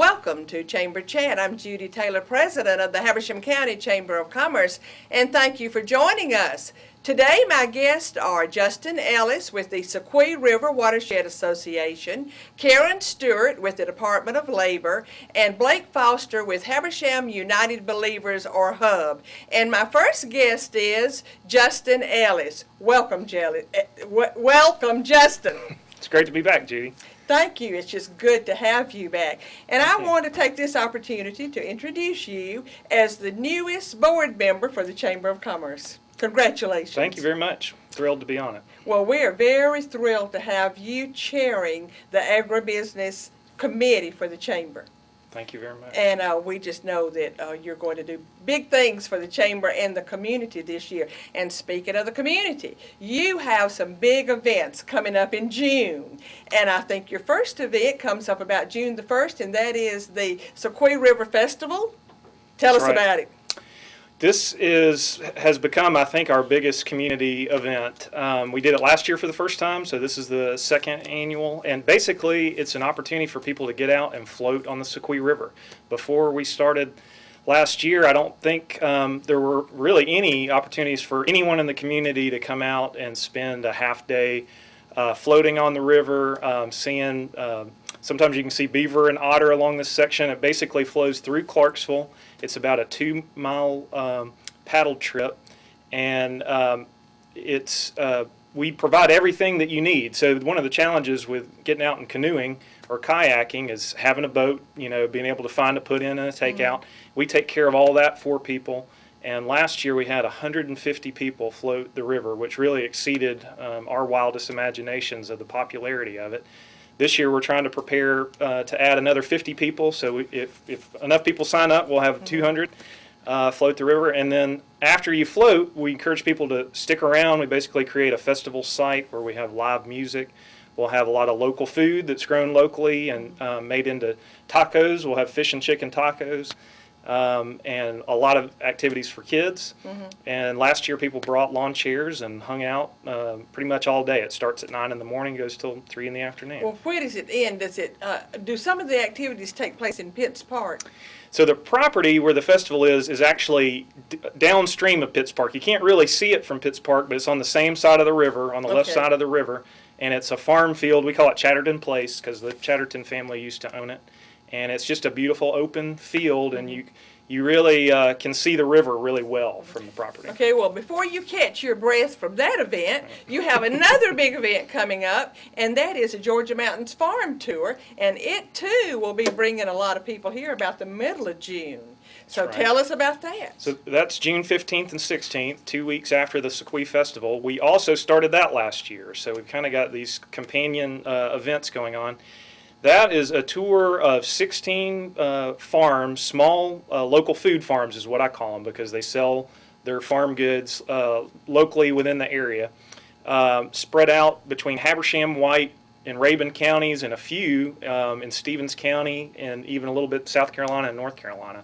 Welcome to Chamber Chat. I'm Judy Taylor, President of the Habersham County Chamber of Commerce, and thank you for joining us. Today, my guests are Justin Ellis with the Soque River Watershed Association, Karen Stewart with the Department of Labor, and Blake Foster with Habersham United Believers, or HUB. And my first guest is Justin Ellis. Welcome, welcome, Justin. It's great to be back, Judy. Thank you. It's just good to have you back. And I want to take this opportunity to introduce you as the newest board member for the Chamber of Commerce. Congratulations. Thank you very much. Thrilled to be on it. Well, we are very thrilled to have you chairing the Agribusiness Committee for the Chamber. Thank you very much. And we just know that you're going to do big things for the Chamber and the community this year. And speaking of the community, you have some big events coming up in June. And I think your first event comes up about June the 1st, and that is the Soque River Festival. Tell us about it. This has become, I think, our biggest community event. We did it last year for the first time, so this is the second annual. And basically, it's an opportunity for people to get out and float on the Soque River. Before we started last year, I don't think there were really any opportunities for anyone in the community to come out and spend a half day floating on the river, seeing, sometimes you can see beaver and otter along this section. It basically flows through Clarksville. It's about a 2-mile paddle trip, and we provide everything that you need. So one of the challenges with getting out and canoeing or kayaking is having a boat, being able to find a put in and a takeout. Mm-hmm. We take care of all that for people. And last year we had 150 people float the river, which really exceeded our wildest imaginations of the popularity of it. This year we're trying to prepare to add another 50 people, so if enough people sign up, we'll have 200 float the river. And then after you float, we encourage people to stick around. We basically create a festival site where we have live music. We'll have a lot of local food that's grown locally and made into tacos. We'll have fish and chicken tacos. And a lot of activities for kids. Mm-hmm. And last year people brought lawn chairs and hung out pretty much all day. It starts at 9 in the morning, goes till 3 in the afternoon. Well, where does it end? Do some of the activities take place in Pitts Park? So the property where the festival is actually downstream of Pitts Park. You can't really see it from Pitts Park, but it's on the same side of the river, on the left side of the river. And it's a farm field. We call it Chatterton Place because the Chatterton family used to own it. And it's just a beautiful open field, and you really can see the river really well from the property. Okay, well, before you catch your breath from that event, you have another big event coming up, and that is the Georgia Mountains Farm Tour, and it, too, will be bringing a lot of people here about the middle of June. So tell us about that. So that's June 15th and 16th, 2 weeks after the Soque Festival. We also started that last year, so we've kind of got these companion events going on. That is a tour of 16 farms, small local food farms is what I call them because they sell their farm goods locally within the area, spread out between Habersham, White, and Rabun counties and a few in Stevens County and even a little bit South Carolina and North Carolina.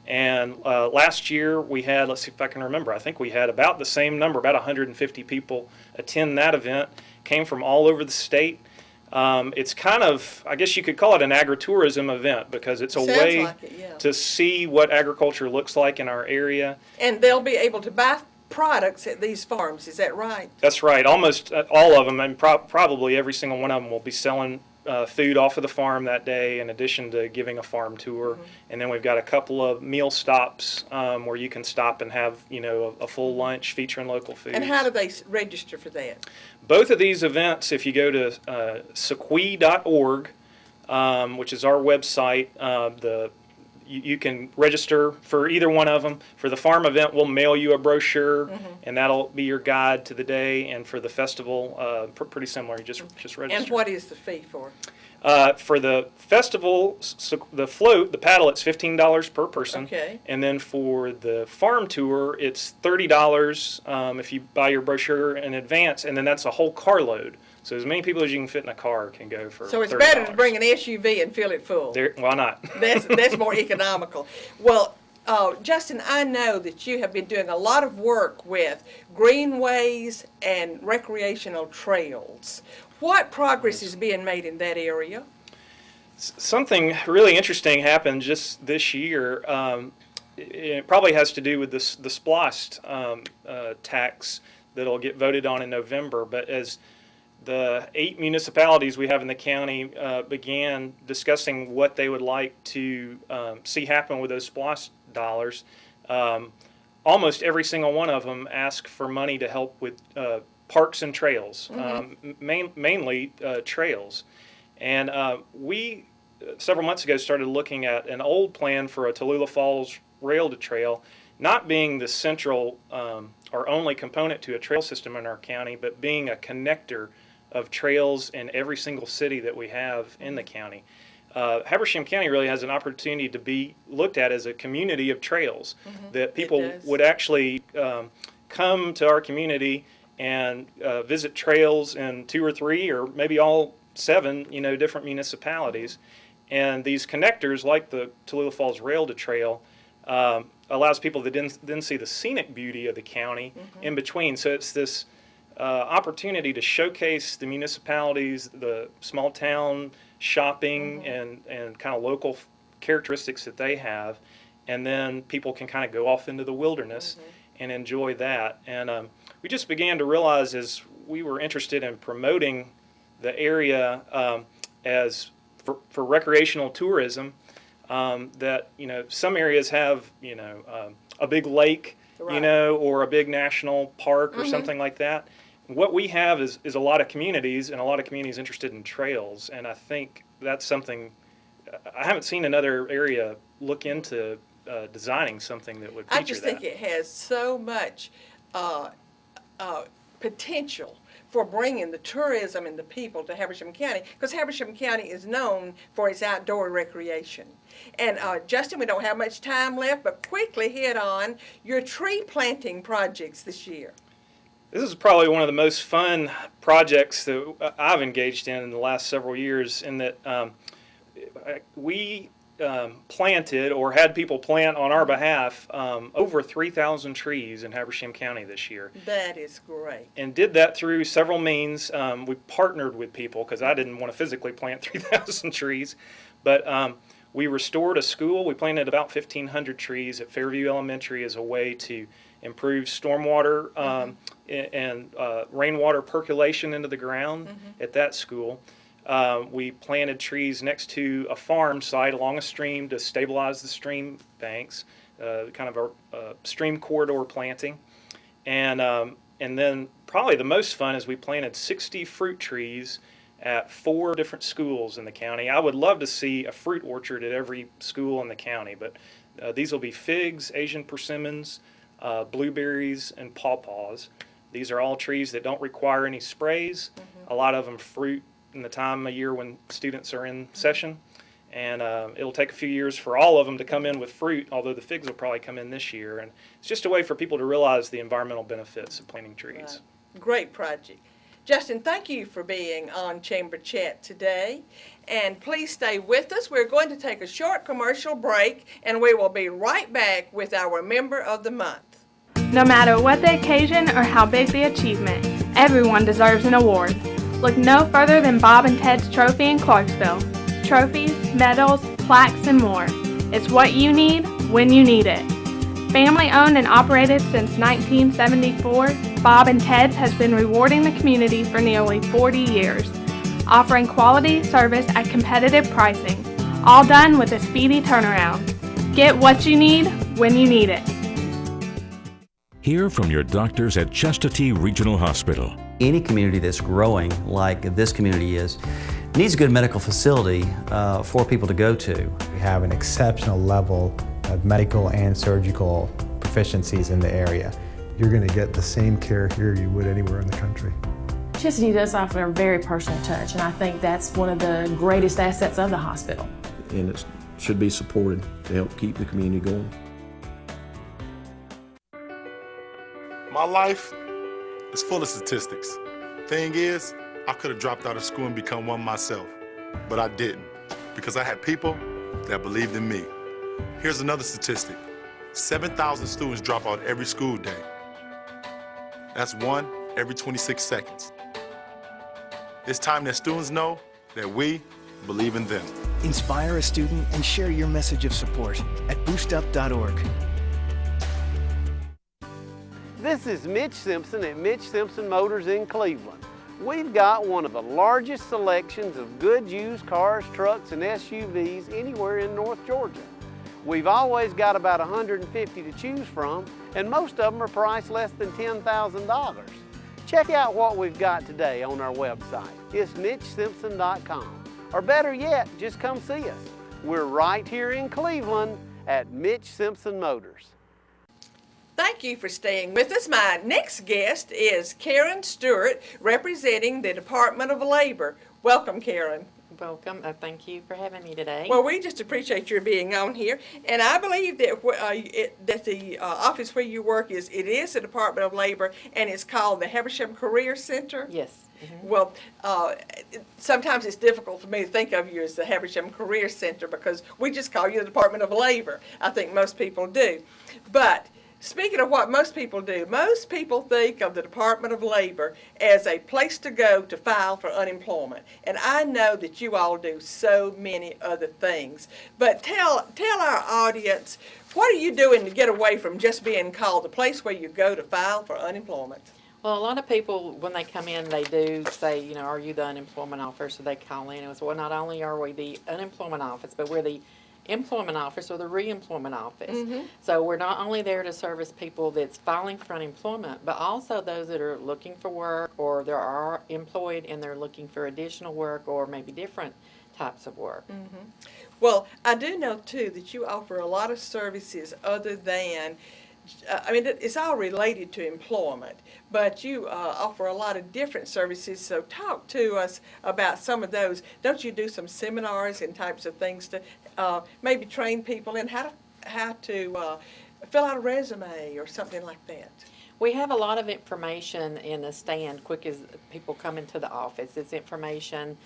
And last year we had, let's see if I can remember, I think we had about the same number, about 150 people attend that event, came from all over the state. It's kind of, I guess you could call it an agritourism event because it's a way to see what agriculture looks like in our area. And they'll be able to buy products at these farms, is that right? That's right. Almost all of them, and probably every single one of them will be selling food off of the farm that day in addition to giving a farm tour. Mm-hmm. And then we've got a couple of meal stops where you can stop and have a full lunch featuring local food. And how do they register for that? Both of these events, if you go to soque.org, which is our website, you can register for either one of them. For the farm event, we'll mail you a brochure, and that'll be your guide to the day. And for the festival, pretty similar. You just register. And what is the fee for? For the festival, the float, the paddle, it's $15 per person. Okay. And then for the farm tour, it's $30 if you buy your brochure in advance, and then that's a whole carload. So as many people as you can fit in a car can go for $30. So it's better to bring an SUV and fill it full. Why not? That's more economical. Well, Justin, I know that you have been doing a lot of work with greenways and recreational trails. What progress is being made in that area? Something really interesting happened just this year. It probably has to do with the SPLOST tax that'll get voted on in November. But as the 8 municipalities we have in the county began discussing what they would like to see happen with those SPLOST dollars, almost every single one of them asked for money to help with parks and trails, mainly trails. And we, several months ago, started looking at an old plan for a Tallulah Falls rail to trail, not being the central or only component to a trail system in our county, but being a connector of trails in every single city that we have in the county. Habersham County really has an opportunity to be looked at as a community of trails, that people would actually come to our community and visit trails in 2 or 3 or maybe all 7, different municipalities. And these connectors, like the Tallulah Falls Rail to Trail, allows people to then see the scenic beauty of the county in between. So it's this opportunity to showcase the municipalities, the small town shopping and kind of local characteristics that they have. And then people can kind of go off into the wilderness and enjoy that. And we just began to realize, as we were interested in promoting the area as for recreational tourism, that some areas have a big lake, or a big national park or something like that. What we have is a lot of communities, and a lot of communities interested in trails, and I think that's something I haven't seen another area look into designing something that would feature that. I just think it has so much potential for bringing the tourism and the people to Habersham County, because Habersham County is known for its outdoor recreation. And Justin, we don't have much time left, but quickly hit on your tree planting projects this year. This is probably one of the most fun projects that I've engaged in the last several years, in that we planted, or had people plant on our behalf, over 3,000 trees in Habersham County this year. That is great. And did that through several means. We partnered with people, because I didn't want to physically plant 3,000 trees, but we restored a school. We planted about 1,500 trees at Fairview Elementary as a way to improve stormwater and rainwater percolation into the ground at that school. We planted trees next to a farm site along a stream to stabilize the stream banks, kind of a stream corridor planting. And then probably the most fun is we planted 60 fruit trees at 4 different schools in the county. I would love to see a fruit orchard at every school in the county, but these will be figs, Asian persimmons, blueberries, and pawpaws. These are all trees that don't require any sprays. A lot of them fruit in the time of year when students are in session, and it'll take a few years for all of them to come in with fruit, although the figs will probably come in this year. And it's just a way for people to realize the environmental benefits of planting trees. Right. Great project. Justin, thank you for being on Chamber Chat today, and please stay with us. We're going to take a short commercial break, and we will be right back with our Member of the Month. No matter what the occasion or how big the achievement, everyone deserves an award. Look no further than Bob and Ted's Trophy in Clarksville. Trophies, medals, plaques, and more. It's what you need when you need it. Family owned and operated since 1974, Bob and Ted's has been rewarding the community for nearly 40 years, offering quality service at competitive pricing, all done with a speedy turnaround. Get what you need when you need it. Hear from your doctors at Chestatee Regional Hospital. Any community that's growing like this community is needs a good medical facility for people to go to. We have an exceptional level of medical and surgical proficiencies in the area. You're going to get the same care here you would anywhere in the country. Chestatee does offer a very personal touch, and I think that's one of the greatest assets of the hospital. And it should be supported to help keep the community going. My life is full of statistics. Thing is, I could have dropped out of school and become one myself, but I didn't, because I had people that believed in me. Here's another statistic. 7,000 students drop out every school day. That's 1 every 26 seconds. It's time that students know that we believe in them. Inspire a student and share your message of support at boostup.org. This is Mitch Simpson at Mitch Simpson Motors in Cleveland. We've got one of the largest selections of good used cars, trucks, and SUVs anywhere in North Georgia. We've always got about 150 to choose from, and most of them are priced less than $10,000. Check out what we've got today on our website. It's MitchSimpson.com. Or better yet, just come see us. We're right here in Cleveland at Mitch Simpson Motors. Thank you for staying with us. My next guest is Karen Stewart, representing the Department of Labor. Welcome, Karen. Welcome. Thank you for having me today. Well, we just appreciate your being on here, and I believe that that the office where you work is the Department of Labor, and it's called the Habersham Career Center. Yes. Mm-hmm. Well, sometimes it's difficult for me to think of you as the Habersham Career Center because we just call you the Department of Labor. I think most people do, but speaking of what most people do, most people think of the Department of Labor as a place to go to file for unemployment. And I know that you all do so many other things. But tell our audience, what are you doing to get away from just being called the place where you go to file for unemployment? Well, a lot of people, when they come in, they do say, you know, are you the unemployment office? So they call in and say, well, not only are we the unemployment office, but we're the employment office or the reemployment office. Mm-hmm. So we're not only there to service people that's filing for unemployment, but also those that are looking for work or they are employed and they're looking for additional work or maybe different types of work. Mm-hmm. Well, I do know, too, that you offer a lot of services other than it's all related to employment, but you offer a lot of different services, so talk to us about some of those. Don't you do some seminars and types of things to maybe train people in how to fill out a resume or something like that? We have a lot of information in the stand quick as people come into the office. It's information.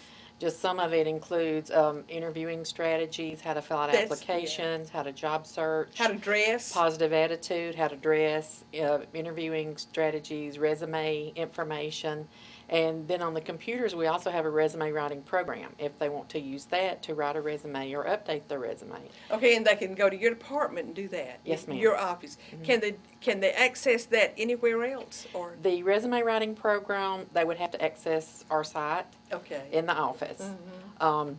Just some of it includes interviewing strategies, how to fill out applications, how to job search, how to dress, positive attitude, how to dress, interviewing strategies, resume information. And then on the computers, we also have a resume writing program if they want to use that to write a resume or update their resume. Okay, and they can go to your department and do that? Yes, ma'am. Your office. Mm-hmm. Can they access that anywhere else? Or the resume writing program, they would have to access our site in the office. Mm-hmm.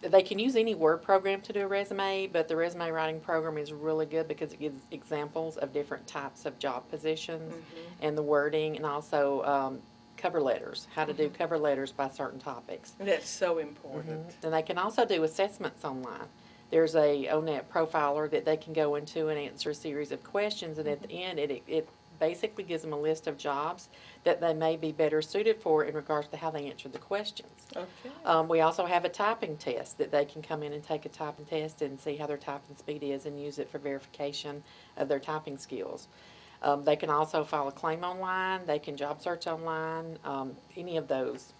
They can use any Word program to do a resume, but the resume writing program is really good because it gives examples of different types of job positions and the wording, and also cover letters, how to do cover letters by certain topics. That's so important. And they can also do assessments online. There's a ONET profiler that they can go into and answer a series of questions, and at the end it basically gives them a list of jobs that they may be better suited for in regards to how they answered the questions. Okay. We also have a typing test that they can come in and take a typing test and see how their typing speed is and use it for verification of their typing skills. They can also file a claim online. They can job search online, any of those.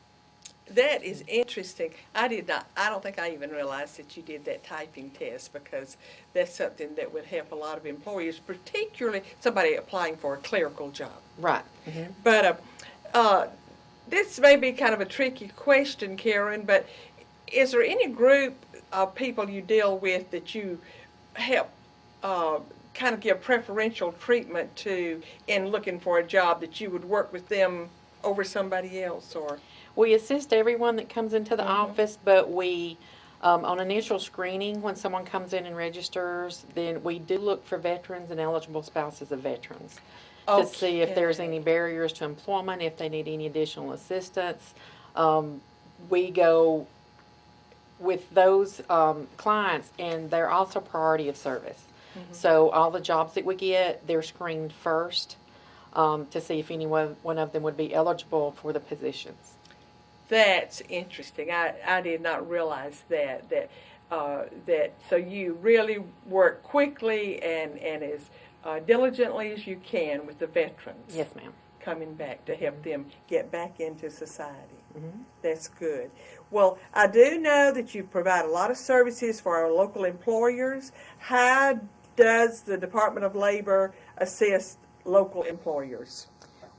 That is interesting. I don't think I even realized that you did that typing test because that's something that would help a lot of employers, particularly somebody applying for a clerical job. Right. Mm-hmm. But this may be kind of a tricky question, Karen, but is there any group of people you deal with that you help kind of give preferential treatment to in looking for a job, that you would work with them over somebody else? Or we assist everyone that comes into the office, but we on initial screening, when someone comes in and registers, then we do look for veterans and eligible spouses of veterans to see if there's any barriers to employment, if they need any additional assistance. We go with those clients, and they're also priority of service. So all the jobs that we get, they're screened first to see if any one of them would be eligible for the positions. That's interesting. I did not realize that so you really work quickly and as diligently as you can with the veterans. Yes, ma'am. Coming back to help them get back into society. That's good. Well, I do know that you provide a lot of services for our local employers. How does the Department of Labor assist local employers?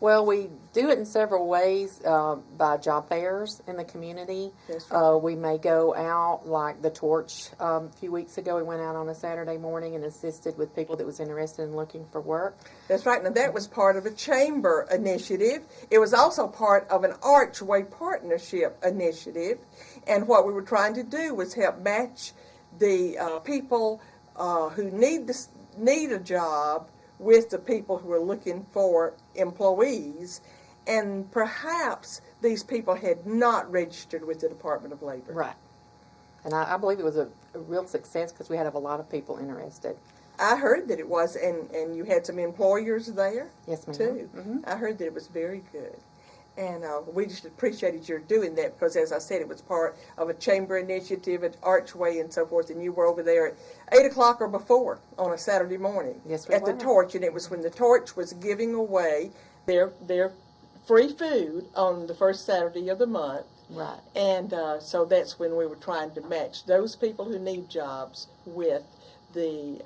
Well, we do it in several ways, by job fairs in the community. That's right. We may go out, like the torch a few weeks ago, we went out on a Saturday morning and assisted with people that was interested in looking for work. That's right. Now, that was part of a chamber initiative. It was also part of an Archway partnership initiative. And what we were trying to do was help match the people who need a job with the people who are looking for employees, and perhaps these people had not registered with the Department of Labor. Right. And I believe it was a real success because we had a lot of people interested. I heard that it was, and you had some employers there? Yes, ma'am. Too. Mm-hmm. I heard that it was very good. And we just appreciated your doing that because, as I said, it was part of a chamber initiative at Archway and so forth, and you were over there at 8 o'clock or before on a Saturday morning Yes, we at were. the Torch, and it was when the Torch was giving away their free food on the first Saturday of the month. Right. And so that's when we were trying to match those people who need jobs with the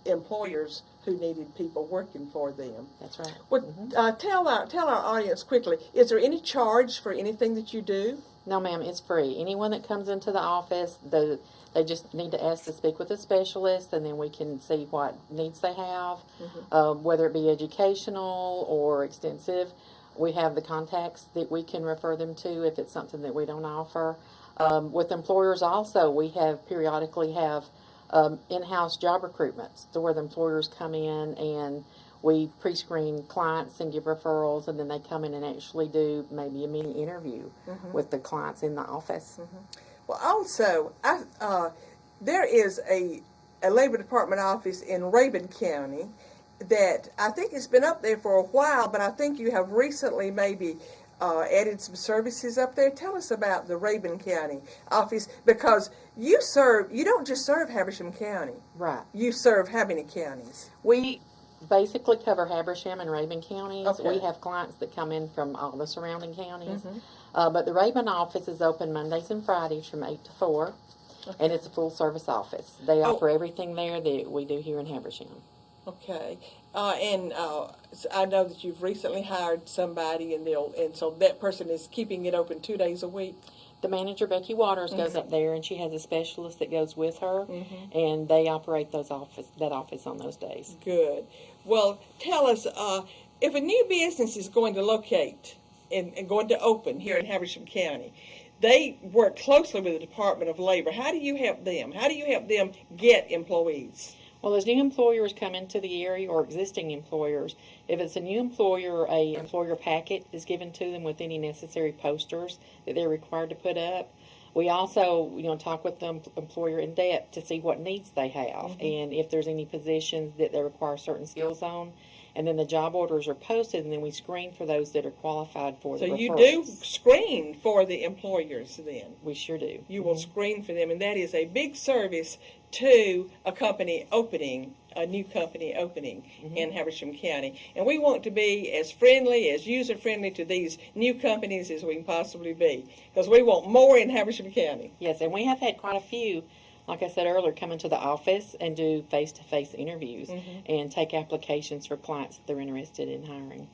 employers who needed people working for them. That's right. Well, Mm-hmm. tell our audience quickly, is there any charge for anything that you do? No, ma'am, it's free. Anyone that comes into the office, they just need to ask to speak with a specialist, and then we can see what needs they have, whether it be educational or extensive. We have the contacts that we can refer them to if it's something that we don't offer. With employers also, we have periodically have in-house job recruitments, to where the employers come in and we pre-screen clients and give referrals, and then they come in and actually do maybe a mini interview with the clients in the office. Well, also, there is a Labor Department office in Rabun County that I think has been up there for a while, but I think you have recently maybe added some services up there. Tell us about the Rabun County office, because you don't just serve Habersham County. Right. You serve how many counties? We basically cover Habersham and Rabun counties. Okay. We have clients that come in from all the surrounding counties. But the Rabun office is open Mondays and Fridays from 8 to 4, and it's a full-service office. They offer everything there that we do here in Habersham. Okay, and I know that you've recently hired somebody, and so that person is keeping it open 2 days a week. The manager, Becky Waters, goes up there, and she has a specialist that goes with her, and they operate that office on those days. Good. Well, tell us, if a new business is going to locate and going to open here in Habersham County, they work closely with the Department of Labor. How do you help them? How do you help them get employees? Well, as new employers come into the area, or existing employers, if it's a new employer, an employer packet is given to them with any necessary posters that they're required to put up. We also, talk with the employer in depth to see what needs they have, and if there's any positions that they require certain skills on. And then the job orders are posted, and then we screen for those that are qualified for the referrals. So you do screen for the employers then? We sure do. You will screen for them, and that is a big service to a company opening, a new company opening in Habersham County. And we want to be as friendly, as user-friendly to these new companies as we can possibly be, because we want more in Habersham County. Yes, and we have had quite a few, like I said earlier, come into the office and do face-to-face interviews and take applications for clients that they're interested in hiring.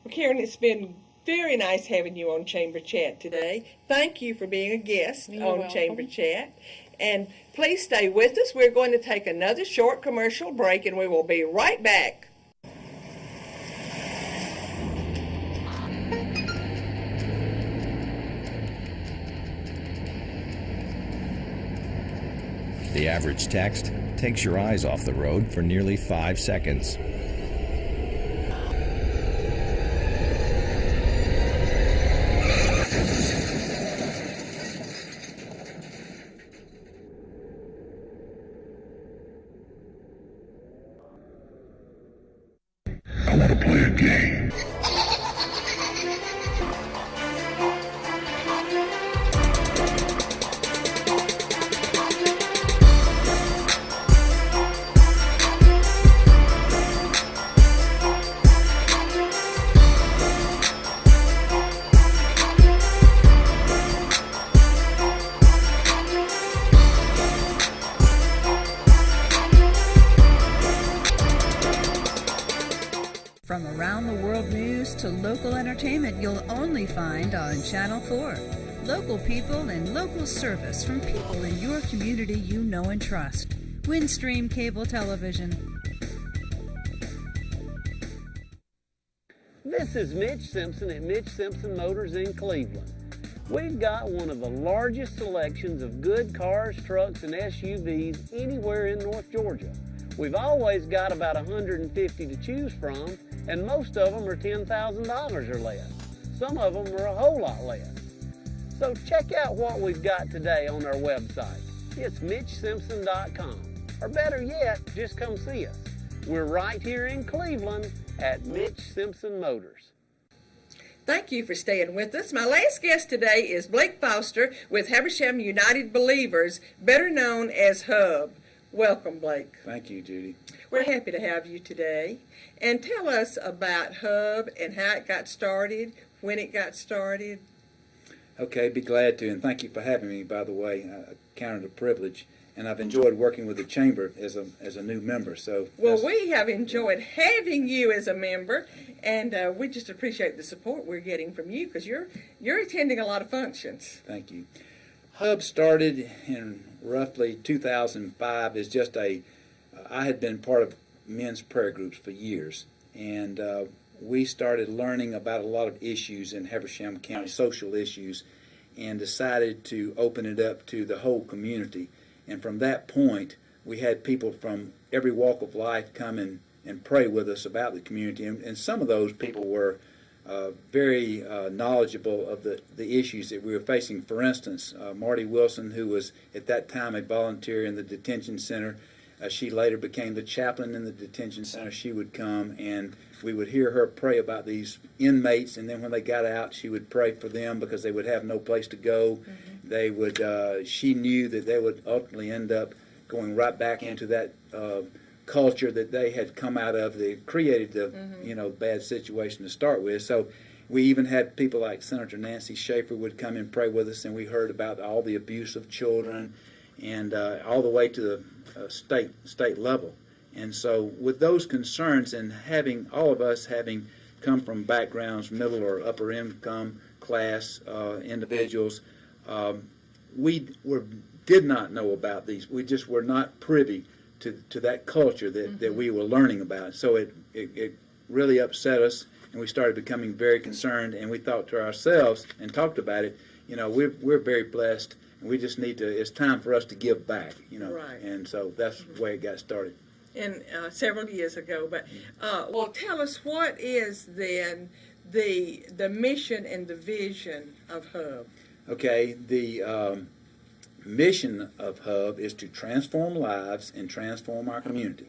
Well, Karen, it's been very nice having you on Chamber Chat today. Thank you for being a guest on Chamber Chat. And please stay with us. We're going to take another short commercial break, and we will be right back. The average text takes your eyes off the road for nearly 5 seconds. I want to play a game. From around the world introduced to local entertainment you'll only find on Channel 4. Local people and local service from people in your community you know and trust. Windstream Cable Television. This is Mitch Simpson at Mitch Simpson Motors in Cleveland. We've got one of the largest selections of good cars, trucks, and SUVs anywhere in North Georgia. We've always got about 150 to choose from, and most of them are $10,000 or less. Some of them are a whole lot less. So check out what we've got today on our website. It's MitchSimpson.com. Or better yet, just come see us. We're right here in Cleveland at Mitch Simpson Motors. Thank you for staying with us. My last guest today is Blake Foster with Habersham United Believers, better known as HUB. Welcome, Blake. Thank you, Judy. We're happy to have you today. And tell us about HUB and how it got started, when it got started. Okay, be glad to, and thank you for having me, by the way. I count it a privilege, and I've enjoyed working with the Chamber as a new member. So, well, we have enjoyed having you as a member, and we just appreciate the support we're getting from you because you're attending a lot of functions. Thank you. HUB started in roughly 2005 as just I had been part of men's prayer groups for years, and we started learning about a lot of issues in Habersham County, social issues, and decided to open it up to the whole community. And from that point, we had people from every walk of life come and pray with us about the community, and some of those people were very knowledgeable of the issues that we were facing. For instance, Marty Wilson, who was at that time a volunteer in the detention center, she later became the chaplain in the detention center. She would come and we would hear her pray about these inmates, and then when they got out, she would pray for them because they would have no place to go. Mm-hmm. They would. She knew that they would ultimately end up going right back into that culture that they had come out of. They created the bad situation to start with. So we even had people like Senator Nancy Schaefer would come and pray with us, and we heard about all the abuse of children, and all the way to the state level. And so with those concerns, and having all of us having come from backgrounds, middle or upper income class individuals, we did not know about these. We just were not privy to that culture that we were learning about. So it really upset us, and we started becoming very concerned, and we thought to ourselves and talked about it, we're very blessed, and we just need to, it's time for us to give back, Right. And so that's the way it got started. And several years ago. But well, tell us, what is then the mission and the vision of HUB? Okay, the mission of HUB is to transform lives and transform our community.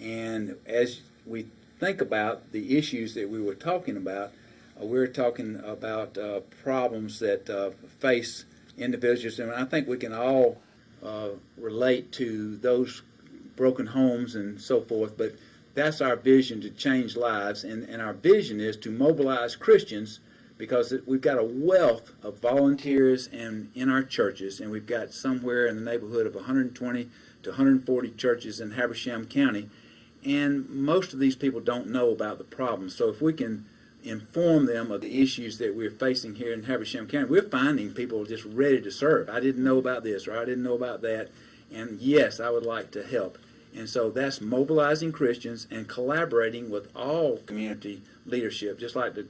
And as we think about the issues that we were talking about, we're talking about problems that face individuals, and I think we can all relate to those broken homes and so forth, but that's our vision, to change lives, and our vision is to mobilize Christians, because we've got a wealth of volunteers and in our churches, and we've got somewhere in the neighborhood of 120 to 140 churches in Habersham County, and most of these people don't know about the problems. So if we can inform them of the issues that we're facing here in Habersham County, we're finding people just ready to serve. I didn't know about this, or I didn't know about that, and yes, I would like to help. And so that's mobilizing Christians and collaborating with all community leadership, just like the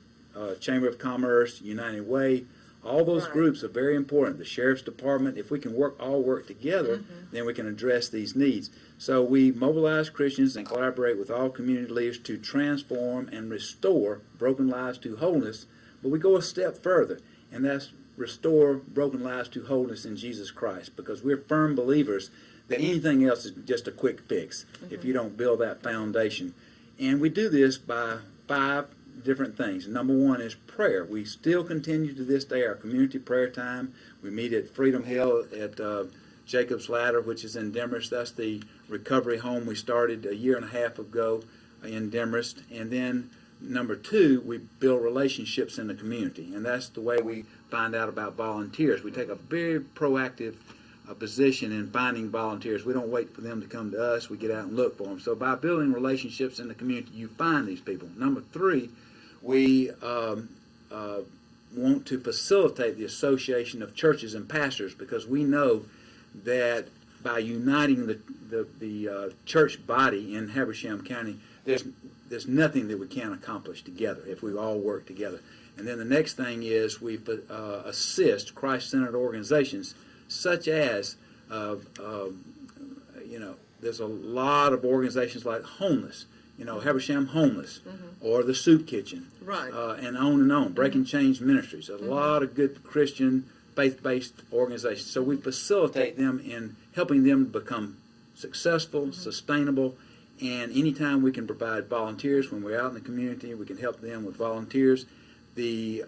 Chamber of Commerce, United Way. All those groups are very important. The Sheriff's Department, if we can all work together, then we can address these needs. So we mobilize Christians and collaborate with all community leaders to transform and restore broken lives to wholeness. But we go a step further, and that's restore broken lives to wholeness in Jesus Christ, because we're firm believers that anything else is just a quick fix if you don't build that foundation. And we do this by 5 different things. Number 1 is prayer. We still continue to this day our community prayer time. We meet at Freedom Hill at Jacob's Ladder, which is in Demorest. That's the recovery home we started a year and a half ago in Demorest. And then number 2, we build relationships in the community, and that's the way we find out about volunteers. We take a very proactive position in finding volunteers. We don't wait for them to come to us. We get out and look for them. So by building relationships in the community, you find these people. Number 3, We want to facilitate the association of churches and pastors, because we know that by uniting the church body in Habersham County, there's nothing that we can't accomplish together if we all work together. And then the next thing is we assist Christ-centered organizations such as, there's a lot of organizations like Homeless, Habersham Homeless, or the Soup Kitchen, right, and on, Breaking Chains Ministries, a lot of good Christian faith-based organizations. So we facilitate them in helping them become successful, sustainable, and anytime we can provide volunteers when we're out in the community, we can help them with volunteers. The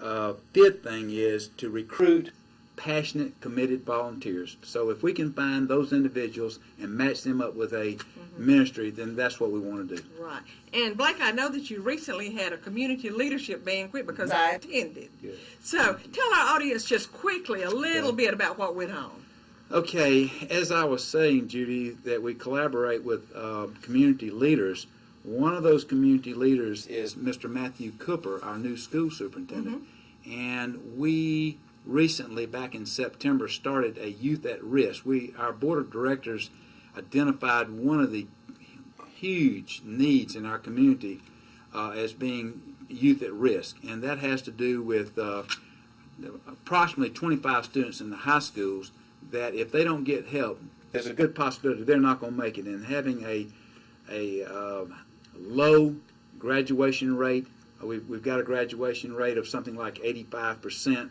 fifth thing is to recruit passionate, committed volunteers. So if we can find those individuals and match them up with a ministry, then that's what we want to do. Right. And Blake, I know that you recently had a community leadership banquet because I attended. Good. So tell our audience just quickly a little bit about what went on. Okay, as I was saying, Judy, that we collaborate with community leaders. One of those community leaders is Mr. Matthew Cooper, our new school superintendent. And we recently, back in September, started a Youth at Risk. Our board of directors identified one of the huge needs in our community as being youth at risk, and that has to do with approximately 25 students in the high schools that if they don't get help, there's a good possibility they're not going to make it. And having a low graduation rate, we've got a graduation rate of something like 85%.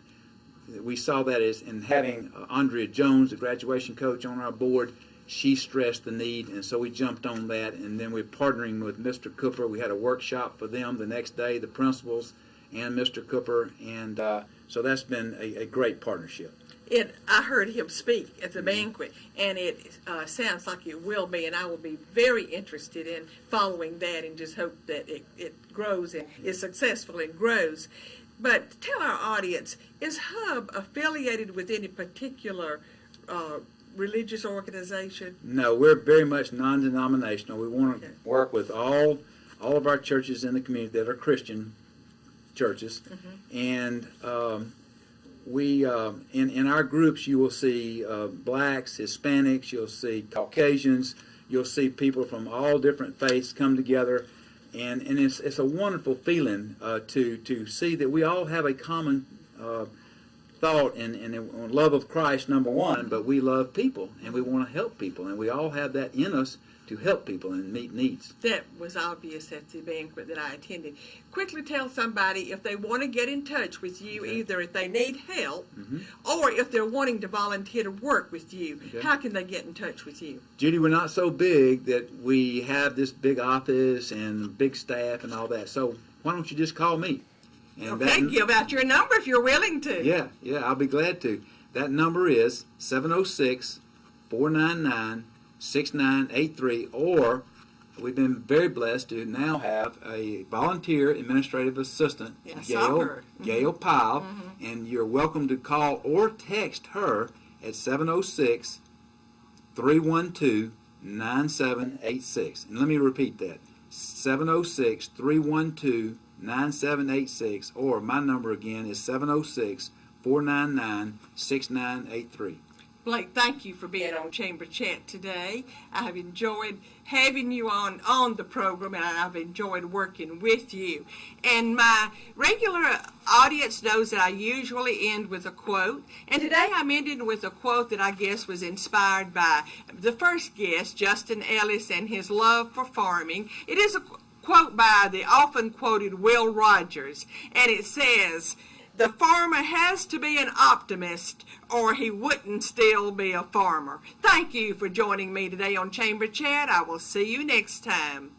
We saw that as in having Andrea Jones, the graduation coach, on our board. She stressed the need, and so we jumped on that. And then we're partnering with Mr. Cooper. We had a workshop for them the next day, the principals and Mr. Cooper, and so that's been a great partnership. I heard him speak at the banquet, and it sounds like it will be, and I will be very interested in following that and just hope that it grows and is successful and grows. But tell our audience, is HUB affiliated with any particular religious organization? No, we're very much non-denominational. We want to work with all of our churches in the community that are Christian churches, and we in our groups you will see blacks, Hispanics, you'll see Caucasians, you'll see people from all different faiths come together, and it's a wonderful feeling to see that we all have a common thought and love of Christ, number one, but we love people and we want to help people, and we all have that in us to help people and meet needs. That was obvious at the banquet that I attended. Quickly tell somebody if they want to get in touch with you, either if they need help or if they're wanting to volunteer to work with you. How can they get in touch with you? Judy, we're not so big that we have this big office and big staff and all that, so why don't you just call me? And give out your number if you're willing to. Yeah, I'll be glad to. That number is 706-499-6983, or we've been very blessed to now have a volunteer administrative assistant, Gail Pyle, and you're welcome to call or text her at 706-312-9786. And let me repeat that, 706-312-9786, or my number again is 706-499-6983. Blake, thank you for being on Chamber Chat today. I have enjoyed having you on the program, and I've enjoyed working with you. And my regular audience knows that I usually end with a quote, and today I'm ending with a quote that I guess was inspired by the first guest, Justin Ellis, and his love for farming. It is a quote by the often quoted Will Rogers, and it says, "The farmer has to be an optimist or he wouldn't still be a farmer." Thank you for joining me today on Chamber Chat. I will see you next time.